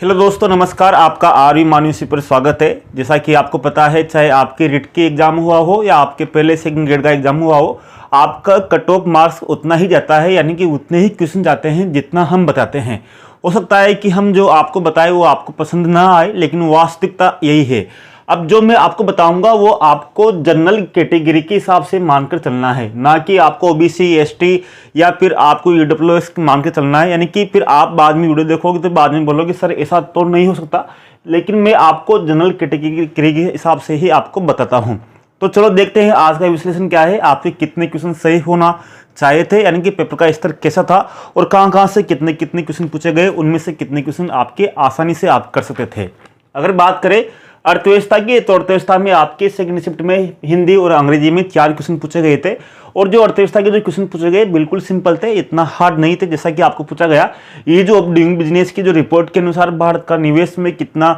Hello दोस्तों, नमस्कार। आपका आरवी मान्यूसी पर स्वागत है। जैसा कि आपको पता है, चाहे आपके रिट के एग्जाम हुआ हो या आपके पहले सेकंड ग्रेड का एग्जाम हुआ हो, आपका कट ऑफ मार्क्स उतना ही जाता है, यानी कि उतने ही क्वेश्चन जाते हैं जितना हम बताते हैं। हो सकता है कि हम जो आपको बताए वो आपको पसंद ना आए, लेकिन वास्तविकता यही है। अब जो मैं आपको बताऊंगा वो आपको जनरल कैटेगरी के हिसाब से मानकर चलना है, ना कि आपको ओबीसी, एसटी या फिर आपको ईडब्ल्यूएस मान के चलना है। यानी कि फिर आप बाद में वीडियो देखोगे तो बाद में बोलोगे सर ऐसा तो नहीं हो सकता, लेकिन मैं आपको जनरल कैटेगरी के हिसाब से ही आपको बताता हूँ। तो चलो देखते हैं आज का विश्लेषण क्या है, आपके कितने क्वेश्चन सही होना चाहिए थे, यानी कि पेपर का स्तर कैसा था और कहाँ से कितने कितने क्वेश्चन पूछे गए, उनमें से कितने क्वेश्चन आपके आसानी से आप कर सकते थे। अगर बात करें अर्थव्यवस्था की, तो अर्थव्यवस्था में आपके सेकंड शिफ्ट में हिंदी और अंग्रेजी में 4 क्वेश्चन पूछे गए थे। और जो अर्थव्यवस्था के जो क्वेश्चन पूछे गए बिल्कुल सिंपल थे, इतना हार्ड नहीं थे। जैसा कि आपको पूछा गया, ये जो अब डूइंग बिजनेस की जो रिपोर्ट के अनुसार भारत का निवेश में कितना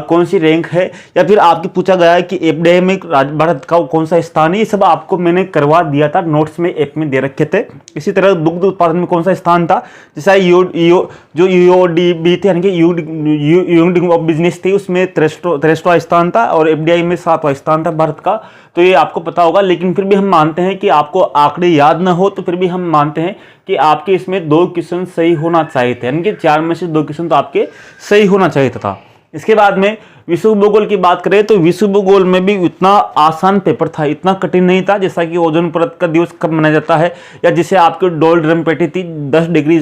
कौन सी रैंक है, या फिर आपके पूछा गया है कि एफडीआई में भारत का कौन सा स्थान है, ये सब आपको मैंने करवा दिया था, नोट्स में ऐप में दे रखे थे। इसी तरह दुग्ध उत्पादन में कौन सा स्थान था, जैसा जो यूओडीबी थे, यानी कि यूनिट ऑफ बिजनेस थी, उसमें 63वां स्थान था और एफडीआई में 7वां स्थान था भारत का। तो ये आपको पता होगा, लेकिन फिर भी हम मानते हैं कि आपको आंकड़े याद ना हो, तो फिर भी हम मानते हैं कि आपके इसमें 2 क्वेश्चन सही होना चाहिए थे, यानी कि 4 में से 2 क्वेश्चन तो आपके सही होना चाहिए था। इसके बाद में विश्व भूगोल की बात करें तो विश्व भूगोल में भी इतना आसान पेपर था, इतना कठिन नहीं था। जैसा कि ओजोन परत का दिवस कब मनाया जाता है, या जिसे आपके डोल ड्रम पेटी थी 10 डिग्री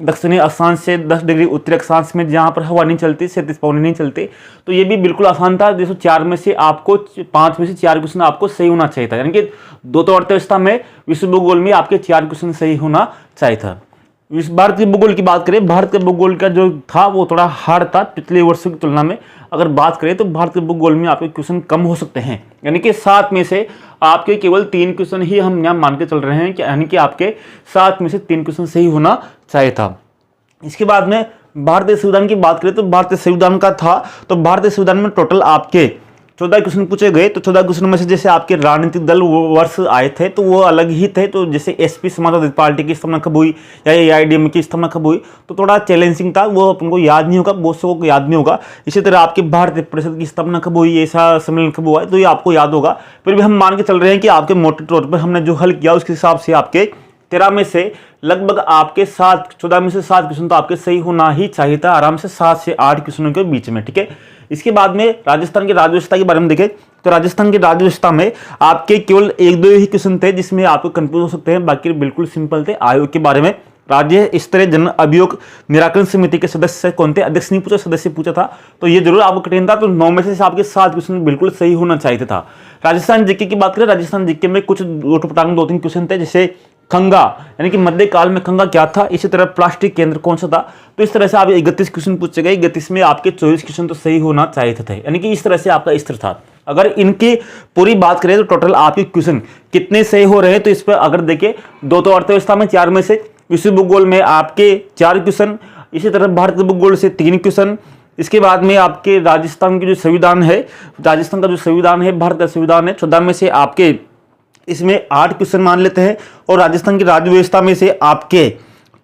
दक्षिणी अक्षांश से 10 डिग्री उत्तरी अक्षांश में, जहां पर हवा नहीं चलती, क्षैतिज पवन नहीं चलती, तो ये भी बिल्कुल आसान था। जैसे 4 में से आपको 5 में से 4 क्वेश्चन आपको सही होना चाहिए था, यानी कि 2 तो अर्थव्यवस्था में, विश्व भूगोल में आपके 4 क्वेश्चन सही होना चाहिए था। इस भारत के भूगोल की बात करें, भारत के भूगोल का जो था वो थोड़ा हार्ड था पिछले वर्षों की तुलना में। अगर बात करें तो भारत के भूगोल में आपके क्वेश्चन कम हो सकते हैं, यानी कि 7 में से आपके केवल 3 क्वेश्चन ही हम यहाँ मान के चल रहे हैं, यानी कि आपके 7 में से 3 क्वेश्चन सही होना चाहिए था। इसके बाद में भारतीय संविधान की बात करें तो भारतीय संविधान का था, तो भारतीय संविधान में टोटल आपके 14 क्वेश्चन पूछे गए। तो 14 क्वेश्चन में से जैसे आपके राजनीतिक दल वर्ष आए थे तो वो अलग ही थे। तो जैसे एसपी समाजवादी पार्टी की स्थापना कब हुई या एआईएडीएमके की स्थापना कब हुई, तो थोड़ा चैलेंजिंग था, वो अपन को याद नहीं होगा, बहुत से को याद नहीं होगा। इसी तरह आपकी भारतीय परिषद की स्थापना कब हुई, ऐसा सम्मेलन कब हुआ, तो ये आपको याद होगा। फिर भी हम मान के चल रहे हैं कि आपके मोटे तौर पर हमने जो हल किया उसके हिसाब से आपके 13 में से लगभग आपके 14 में से 7 क्वेश्चन तो आपके सही होना ही चाहिए था, आराम से 7 से 8 क्वेश्चनों के बीच में, ठीक है। इसके बाद में राजस्थान की राज्यव्यवस्था के बारे में देखें तो राजस्थान की राज्यव्यवस्था में आपके केवल 1-2 ही क्वेश्चन थे जिसमें आपको कंफ्यूज हो सकते हैं, बाकी बिल्कुल सिंपल थे। आयोग के बारे में, राज्य स्तरीय जन अभियोग निराकरण समिति के सदस्य कौन थे, अध्यक्ष नहीं पूछा, सदस्य पूछा था, तो ये जरूर आपको कठिन था। तो 9 में से आपके 7 क्वेश्चन बिल्कुल सही होना चाहिए था। राजस्थान जीके की बात करें, राजस्थान जीके में कुछ उटपटांग 2-3 क्वेश्चन थे, जैसे खंगा, यानी कि मध्यकाल में खंगा क्या था, इसी तरह प्लास्टिक केंद्र कौन सा था। तो इस तरह से आप 31 क्वेश्चन पूछे गए, 31 में आपके 24 क्वेश्चन तो सही होना चाहिए थे, यानी कि इस तरह से आपका स्तर था। अगर इनकी पूरी बात करें तो टोटल आपके क्वेश्चन कितने सही हो रहे हैं, तो इस पर अगर देखें 2 तो अर्थव्यवस्था में, 4 में से विश्व भूगोल में आपके 4 क्वेश्चन, इसी तरह भारतीय भूगोल से 3 क्वेश्चन। इसके बाद में आपके राजस्थान की जो संविधान है, राजस्थान का जो संविधान है, भारत का संविधान है, 14 में से आपके इसमें 8 क्वेश्चन मान लेते हैं। और राजस्थान की राज्य व्यवस्था में से आपके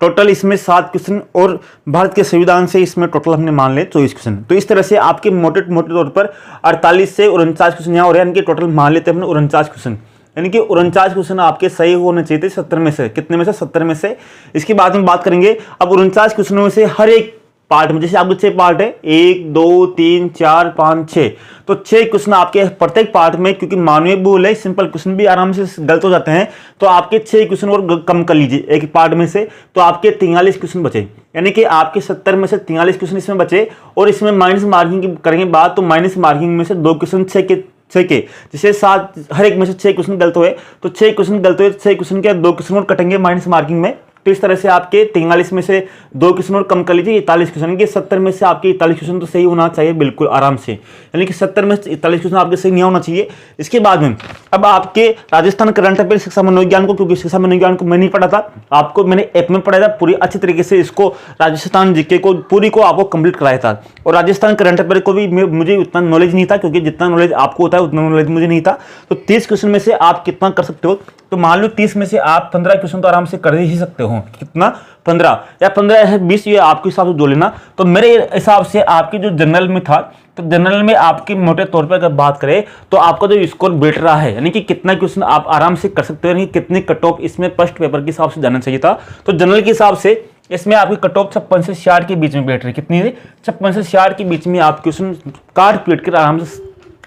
टोटल इसमें 7 क्वेश्चन, और भारत के संविधान से इसमें टोटल हमने मान ले 24 क्वेश्चन। तो इस तरह से आपके मोटे तौर पर 48 से 49 क्वेश्चन यहाँ हो रहे हैं, यानी कि टोटल मान लेते हैं हमने 49 क्वेश्चन, यानी कि 49 क्वेश्चन आपके सही होने चाहिए थे 70 में से। कितने में से? 70 में से। इसके बाद में बात करेंगे अब 49 क्वेश्चनों में से हर एक पार्ट में, जैसे आपके 6 पार्ट है, 1 2 3 4 5 6, तो 6 क्वेश्चन आपके प्रत्येक पार्ट में, क्योंकि मानवीय भूल है, सिंपल क्वेश्चन भी आराम से गलत हो जाते हैं, तो आपके 6 क्वेश्चन और कम कर लीजिए एक पार्ट में से, तो आपके 43 क्वेश्चन बचे, यानी कि आपके 70 में से 43 क्वेश्चन इसमें बचे। और इसमें माइनस मार्किंग करेंगे बात, तो माइनस मार्किंग में से 2 क्वेश्चन 6 के जैसे 7, हर एक में से 6 क्वेश्चन गलत हुए, तो 6 क्वेश्चन गलत हुए, 6 क्वेश्चन के 2 क्वेश्चन और कटेंगे माइनस मार्किंग में। तो इस तरह से आपके 43 में से 2 क्वेश्चन और कम कर लीजिए, 41 क्वेश्चन, कि 70 में से आपके 41 क्वेश्चन तो सही होना चाहिए बिल्कुल आराम से, यानी कि 70 में से 41 क्वेश्चन आपके सही नहीं होना चाहिए। इसके बाद में अब आपके राजस्थान करंट अफेयर शिक्षा मनोविज्ञान को, क्योंकि शिक्षा मनोविज्ञान को मैं नहीं पढ़ा था, आपको मैंने ऐप में पढ़ाया था, पूरी अच्छी तरीके से इसको राजस्थान जीके को पूरी को आपको कंप्लीट कराया था। और राजस्थान करंट अफेयर को भी मुझे उतना नॉलेज नहीं था, क्योंकि जितना नॉलेज आपको होता है उतना नॉलेज मुझे नहीं था। तो 30 क्वेश्चन में से आप कितना कर सकते हो, तो मान लो 30 में से आप 15 क्वेश्चन तो आराम से कर ही सकते हो। कितना? 15 या 15 या 20, ये आपके हिसाब से जो लेना। तो मेरे हिसाब से आपके जो जनरल में था, तो जनरल में आपकी मोटे तौर पर अगर बात करें तो आपका जो स्कोर बैठ रहा है, यानी कि कितना क्वेश्चन आप आराम से कर सकते हो, यानी कि कितनी कट ऑफ इसमें फर्स्ट पेपर के हिसाब से जाना चाहिए था। तो जनरल के हिसाब से इसमें आपकी कट ऑफ 56 से 66 के बीच में बैठ रही है। कितनी? 56 से 66 के बीच में आप क्वेश्चन काट पीट कर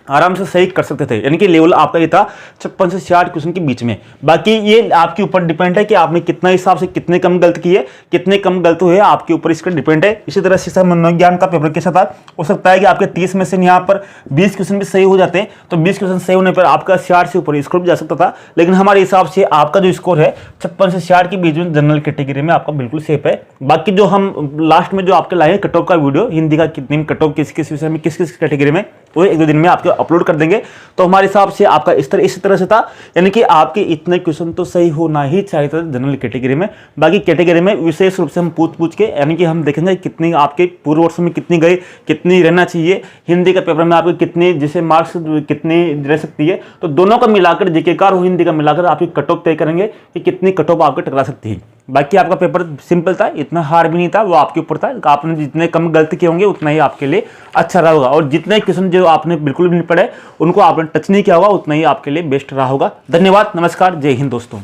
आराम से सही कर सकते थे, यानी कि लेवल आपका ये था 56 से 66 क्वेश्चन के बीच में। बाकी ये आपके ऊपर डिपेंड है कि आपने कितना हिसाब से कितने कम गलत किए, कितने कम गलत हुए, आपके ऊपर इसका डिपेंड है। इसी तरह शिक्षा मनोविज्ञान का पेपर कैसा था? हो सकता है कि आपके 30 में से यहाँ पर 20 क्वेश्चन भी सही हो जाते हैं, तो 20 क्वेश्चन सही होने पर आपका 66 से ऊपर स्कोर भी जा सकता था। लेकिन हमारे हिसाब से आपका जो स्कोर है 56 से 66 के बीच में जनरल कैटेगरी में आपका बिल्कुल सेफ है। बाकी जो हम लास्ट में जो आपके लाए कट ऑफ का वीडियो, हिंदी का कितनी कट ऑफ किस किस विषय में किस किस कैटेगरी में, वो 1-2 दिन में आपके अपलोड कर देंगे। तो हमारे हिसाब से आपका इस तरह से था, यानी कि आपके इतने क्वेश्चन तो सही होना ही चाहिए था जनरल कैटेगरी में। बाकी कैटेगरी में विशेष रूप से हम पूछ के, यानी कि हम देखेंगे कितनी आपके पूर्व वर्ष में कितनी गई, कितनी रहना चाहिए, हिंदी का पेपर में आपको कितनी जैसे मार्क्स कितनी रह सकती है। तो दोनों का मिलाकर, जीके का और हिंदी का मिलाकर आपकी कट ऑफ तय करेंगे कि कितनी कट ऑफ आपको टकरा सकती है। बाकी आपका पेपर सिंपल था, इतना हार्ड भी नहीं था, वो आपके ऊपर था। आपने जितने कम गलती किए होंगे उतना ही आपके लिए अच्छा रहा होगा, और जितने क्वेश्चन जो आपने बिल्कुल भी नहीं पढ़े, उनको आपने टच नहीं किया होगा, उतना ही आपके लिए बेस्ट रहा होगा। धन्यवाद, नमस्कार, जय हिंद दोस्तों।